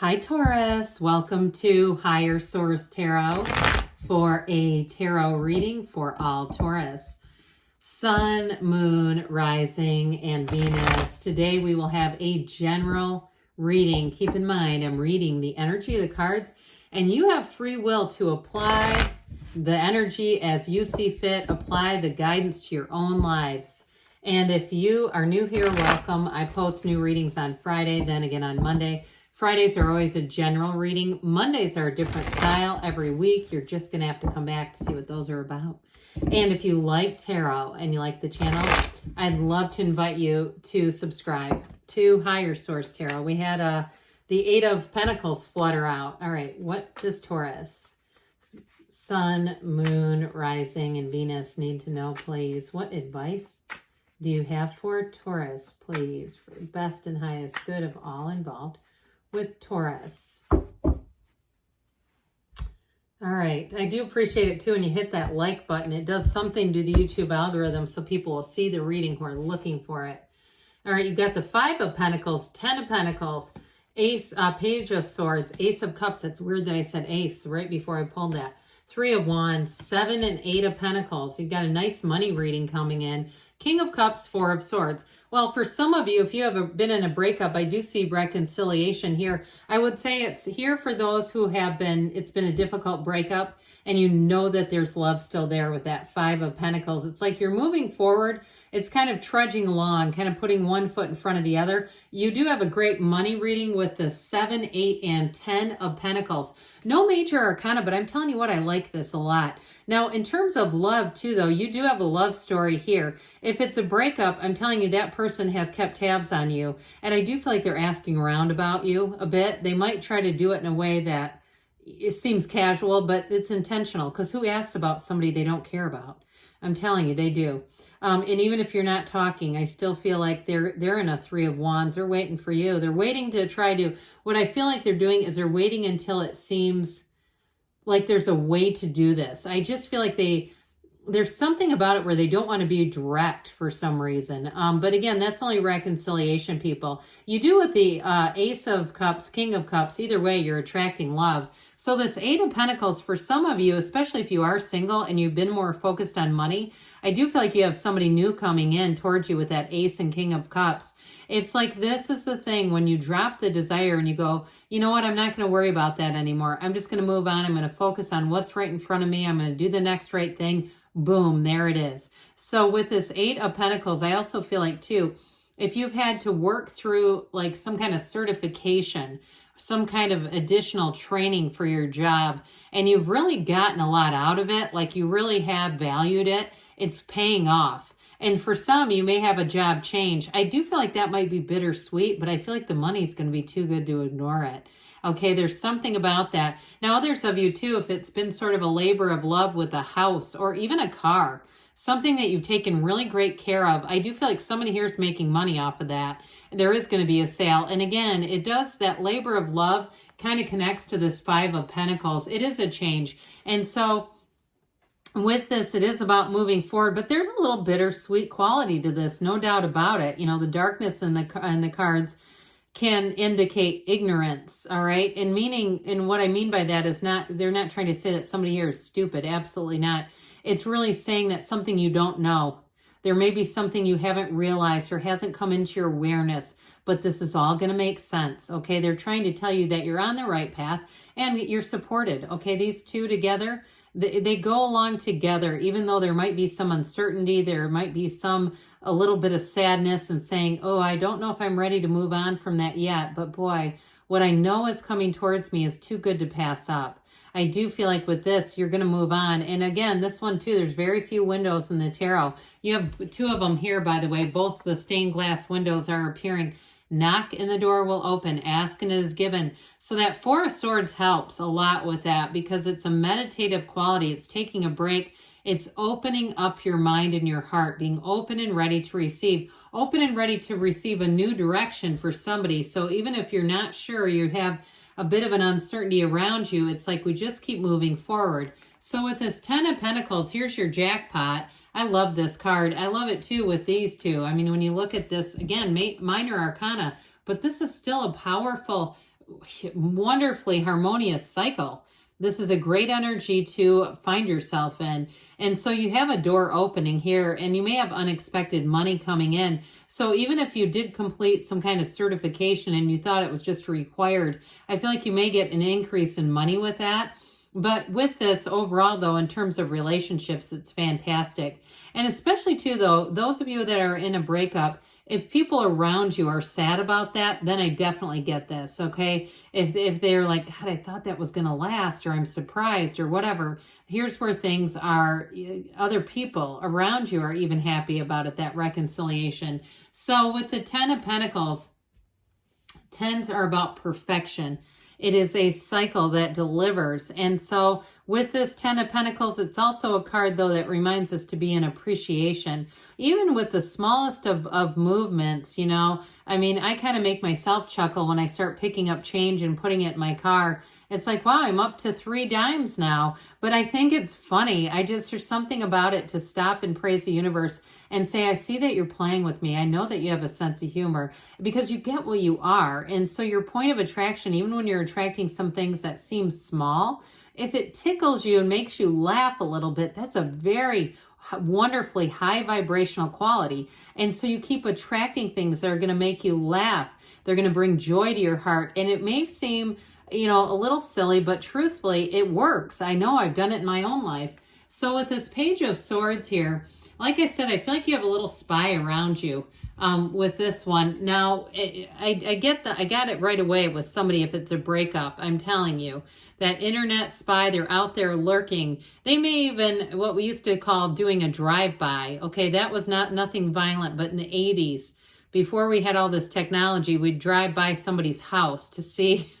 Hi Taurus, welcome to Higher Source Tarot for a tarot reading for all Taurus. Sun, Moon, Rising, and Venus. Today we will have a general reading. Keep in mind, I'm reading the energy of the cards, and you have free will to apply the energy as you see fit, apply the guidance to your own lives. And if you are new here, welcome. I post new readings on Friday, then again on Monday. Fridays are always a general reading. Mondays are a different style every week. You're just going to have to come back to see what those are about. And if you like tarot and you like the channel, I'd love to invite you to subscribe to Higher Source Tarot. We had the Eight of Pentacles flutter out. All right, what does Taurus, Sun, Moon, Rising, and Venus need to know, please? What advice do you have for Taurus, please, for the best and highest good of all involved with Taurus? All right, I do appreciate it too when you hit that like button. It does something to the YouTube algorithm so people will see the reading who are looking for it. All right, you got the Five of Pentacles, Ten of Pentacles, Ace, Page of Swords, Ace of Cups. That's weird that I said Ace right before I pulled that. Three of Wands, Seven and Eight of Pentacles. You've got a nice money reading coming in. King of Cups, Four of Swords. Well, for some of you, if you have been in a breakup, I do see reconciliation here. I would say it's here for those who have been, it's been a difficult breakup and you know that there's love still there with that Five of Pentacles. It's like you're moving forward. It's kind of trudging along, kind of putting one foot in front of the other. You do have a great money reading with the 7, 8, and 10 of Pentacles. No major arcana, but I'm telling you what, I like this a lot. Now, in terms of love too, though, you do have a love story here. If it's a breakup, I'm telling you that person has kept tabs on you. And I do feel like they're asking around about you a bit. They might try to do it in a way that it seems casual, but it's intentional. Because who asks about somebody they don't care about? I'm telling you, they do. And even if you're not talking, I still feel like they're in a Three of Wands. They're waiting for you. They're waiting to try to, what I feel like they're doing is they're waiting until it seems like there's a way to do this. I just feel like there's something about it where they don't want to be direct for some reason. But again, that's only reconciliation, people. You do with the Ace of Cups, King of Cups, either way, you're attracting love. So this Eight of Pentacles, for some of you, especially if you are single and you've been more focused on money, I do feel like you have somebody new coming in towards you with that Ace and King of Cups. It's like this is the thing when you drop the desire and you go, you know what, I'm not going to worry about that anymore. I'm just going to move on. I'm going to focus on what's right in front of me. I'm going to do the next right thing. Boom, there it is. So with this Eight of Pentacles, I also feel like too, if you've had to work through like some kind of certification, some kind of additional training for your job, and you've really gotten a lot out of it, like you really have valued it, it's paying off. And for some, you may have a job change. I do feel like that might be bittersweet, but I feel like the money's going to be too good to ignore it. Okay, there's something about that. Now, others of you too, if it's been sort of a labor of love with a house or even a car, something that you've taken really great care of, I do feel like somebody here is making money off of that. There is going to be a sale. And again, it does, that labor of love kind of connects to this Five of Pentacles. It is a change. And so with this, it is about moving forward, but there's a little bittersweet quality to this, no doubt about it. You know, the darkness in the cards can indicate ignorance, all right? And meaning, and what I mean by that is not, they're not trying to say that somebody here is stupid, absolutely not. It's really saying that something you don't know. There may be something you haven't realized or hasn't come into your awareness, but this is all going to make sense, okay? They're trying to tell you that you're on the right path and you're supported, okay? These two together, they go along together, even though there might be some uncertainty, there might be a little bit of sadness and saying, oh, I don't know if I'm ready to move on from that yet, but boy, what I know is coming towards me is too good to pass up. I do feel like with this, you're going to move on. And again, this one too, there's very few windows in the tarot. You have two of them here, by the way. Both the stained glass windows are appearing. Knock and the door will open. Ask and it is given. So that Four of Swords helps a lot with that because it's a meditative quality. It's taking a break. It's opening up your mind and your heart, being open and ready to receive. Open and ready to receive a new direction for somebody. So even if you're not sure, you have a bit of an uncertainty around you, it's like we just keep moving forward. So with this Ten of Pentacles, here's your jackpot. I love this card. I love it too with these two. I mean, when you look at this, again, minor arcana, but this is still a powerful wonderfully harmonious cycle. This is a great energy to find yourself in. And so you have a door opening here, and you may have unexpected money coming in. So even if you did complete some kind of certification and you thought it was just required, I feel like you may get an increase in money with that. But with this overall, though, in terms of relationships, it's fantastic. And especially, too, though, those of you that are in a breakup, if people around you are sad about that, then I definitely get this, okay? If they're like, God, I thought that was going to last, or I'm surprised, or whatever, here's where things are, other people around you are even happy about it, that reconciliation. So with the Ten of Pentacles, tens are about perfection. It is a cycle that delivers. And so with this Ten of Pentacles, it's also a card, though, that reminds us to be in appreciation. Even with the smallest of movements, you know, I mean, I kind of make myself chuckle when I start picking up change and putting it in my car. It's like, wow, I'm up to 3 dimes now. But I think it's funny. There's something about it to stop and praise the universe and say, I see that you're playing with me. I know that you have a sense of humor, because you get what you are. And so your point of attraction, even when you're attracting some things that seem small, if it tickles you and makes you laugh a little bit, that's a very wonderfully high vibrational quality. And so you keep attracting things that are going to make you laugh. They're going to bring joy to your heart. And it may seem, you know, a little silly, but truthfully, it works. I know I've done it in my own life. So with this Page of Swords here, like I said, I feel like you have a little spy around you with this one. Now, I got it right away with somebody if it's a breakup. I'm telling you, that internet spy, they're out there lurking. They may even, what we used to call doing a drive-by. Okay, that was nothing violent, but in the 80s, before we had all this technology, we'd drive by somebody's house to see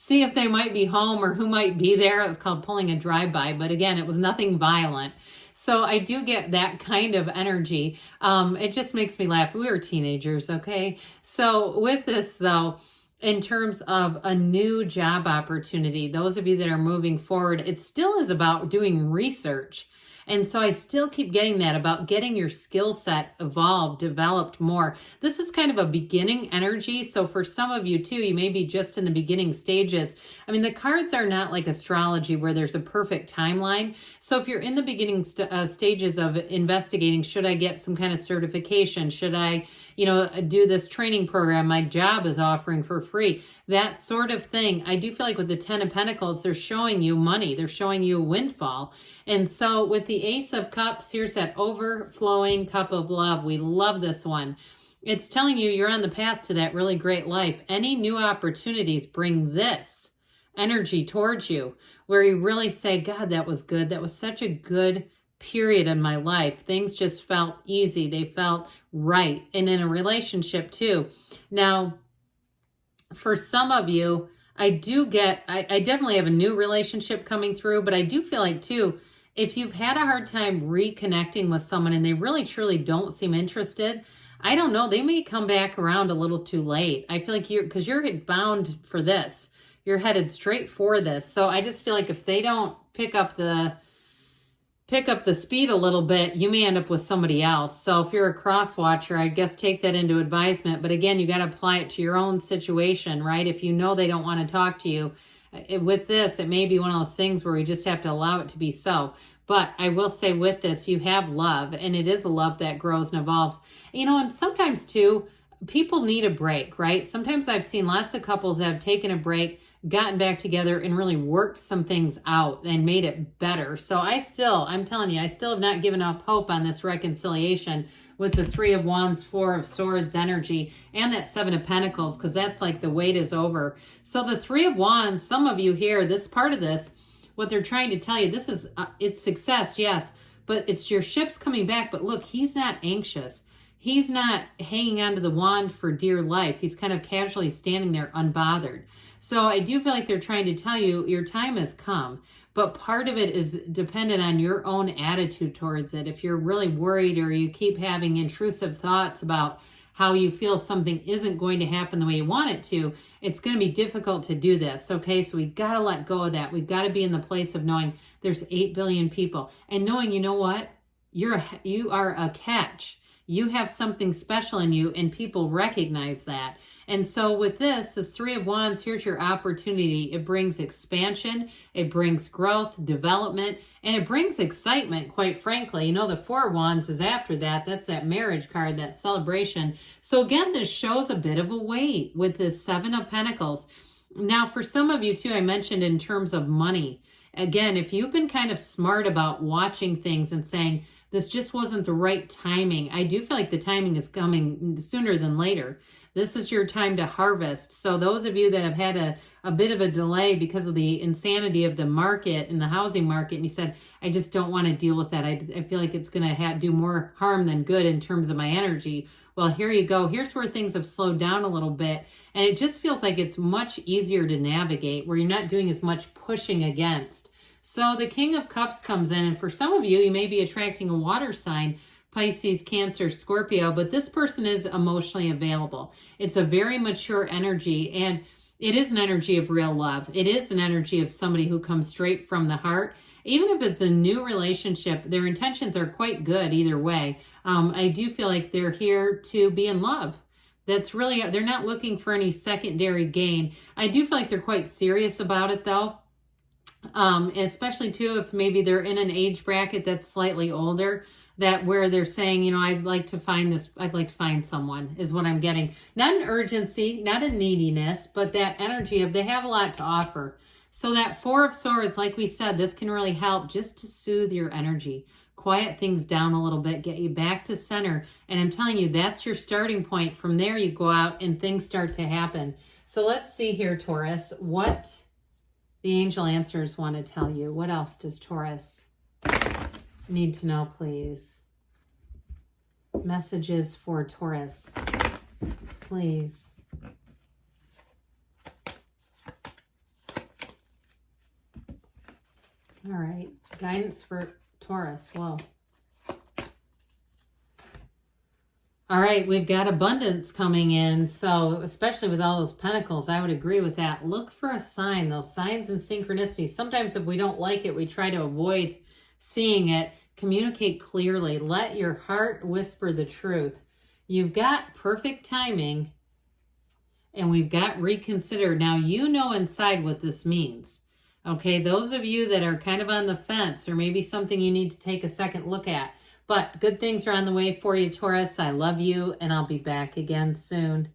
if they might be home or who might be there. It was called pulling a drive-by, but again, it was nothing violent. So I do get that kind of energy. It just makes me laugh. We were teenagers, okay? So with this, though, in terms of a new job opportunity, those of you that are moving forward, it still is about doing research. And so I still keep getting that about getting your skill set evolved, developed more. This is kind of a beginning energy. So for some of you too, you may be just in the beginning stages. I mean, the cards are not like astrology where there's a perfect timeline. So if you're in the beginning stages of investigating, should I get some kind of certification? Should I, you know, do this training program my job is offering for free? That sort of thing. I do feel like with the Ten of Pentacles, they're showing you money. They're showing you a windfall. And so with the Ace of Cups, here's that overflowing cup of love. We love this one. It's telling you you're on the path to that really great life. Any new opportunities bring this energy towards you, where you really say, God, that was good. That was such a good period in my life. Things just felt easy. They felt right. And in a relationship too. Now, for some of you, I definitely have a new relationship coming through, but I do feel like too, if you've had a hard time reconnecting with someone and they really truly don't seem interested, I don't know, they may come back around a little too late. I feel like because you're bound for this. You're headed straight for this. So I just feel like if they don't pick up the speed a little bit, you may end up with somebody else. So if you're a cross watcher, I guess take that into advisement. But again, you got to apply it to your own situation, right? If you know they don't want to talk to you, with this, it may be one of those things where we just have to allow it to be so. But I will say with this, you have love, and it is a love that grows and evolves. You know, and sometimes too, people need a break, right? Sometimes I've seen lots of couples that have taken a break, gotten back together and really worked some things out and made it better. So I'm telling you, I still have not given up hope on this reconciliation with the Three of Wands, Four of Swords energy, and that Seven of Pentacles, because that's like the wait is over. So the Three of Wands, some of you here, this part of this, what they're trying to tell you, this is, it's success, yes, but it's your ship's coming back. But look, he's not anxious. He's not hanging onto the wand for dear life. He's kind of casually standing there unbothered. So I do feel like they're trying to tell you your time has come, but part of it is dependent on your own attitude towards it. If you're really worried or you keep having intrusive thoughts about how you feel something isn't going to happen the way you want it to, it's going to be difficult to do this, okay? So we got to let go of that. We've got to be in the place of knowing there's 8 billion people and knowing, you know what? You are a catch. You have something special in you, and people recognize that. And so with this 3 of Wands, here's your opportunity. It brings expansion, it brings growth, development, and it brings excitement, quite frankly. You know, the 4 of Wands is after that. That's that marriage card, that celebration. So again, this shows a bit of a weight with this 7 of Pentacles. Now, for some of you too, I mentioned in terms of money. Again, if you've been kind of smart about watching things and saying, this just wasn't the right timing, I do feel like the timing is coming sooner than later. This is your time to harvest. So those of you that have had a bit of a delay because of the insanity of the market and the housing market, and you said, I just don't want to deal with that. I feel like it's going to do more harm than good in terms of my energy. Well, here you go. Here's where things have slowed down a little bit. And it just feels like it's much easier to navigate, where you're not doing as much pushing against. So the King of Cups comes in, and for some of you, you may be attracting a water sign, Pisces, Cancer, Scorpio, but this person is emotionally available. It's a very mature energy, and it is an energy of real love. It is an energy of somebody who comes straight from the heart. Even if it's a new relationship, their intentions are quite good either way. I do feel like they're here to be in love. That's really, they're not looking for any secondary gain. I do feel like they're quite serious about it though. Especially too, if maybe they're in an age bracket that's slightly older, that where they're saying, you know, I'd like to find someone, is what I'm getting. Not an urgency, not a neediness, but that energy of they have a lot to offer. So that 4 of Swords, like we said, this can really help just to soothe your energy, quiet things down a little bit, get you back to center. And I'm telling you, that's your starting point. From there, you go out and things start to happen. So let's see here, Taurus, what the angel answers want to tell you. What else does Taurus need to know, please? Messages for Taurus, please. All right, guidance for Taurus. Whoa. All right, we've got abundance coming in. So especially with all those pentacles, I would agree with that. Look for a sign, those signs and synchronicities. Sometimes if we don't like it, we try to avoid seeing it. Communicate clearly. Let your heart whisper the truth. You've got perfect timing, and we've got reconsider. Now, you know inside what this means. Okay, those of you that are kind of on the fence, or maybe something you need to take a second look at. But good things are on the way for you, Taurus. I love you, and I'll be back again soon.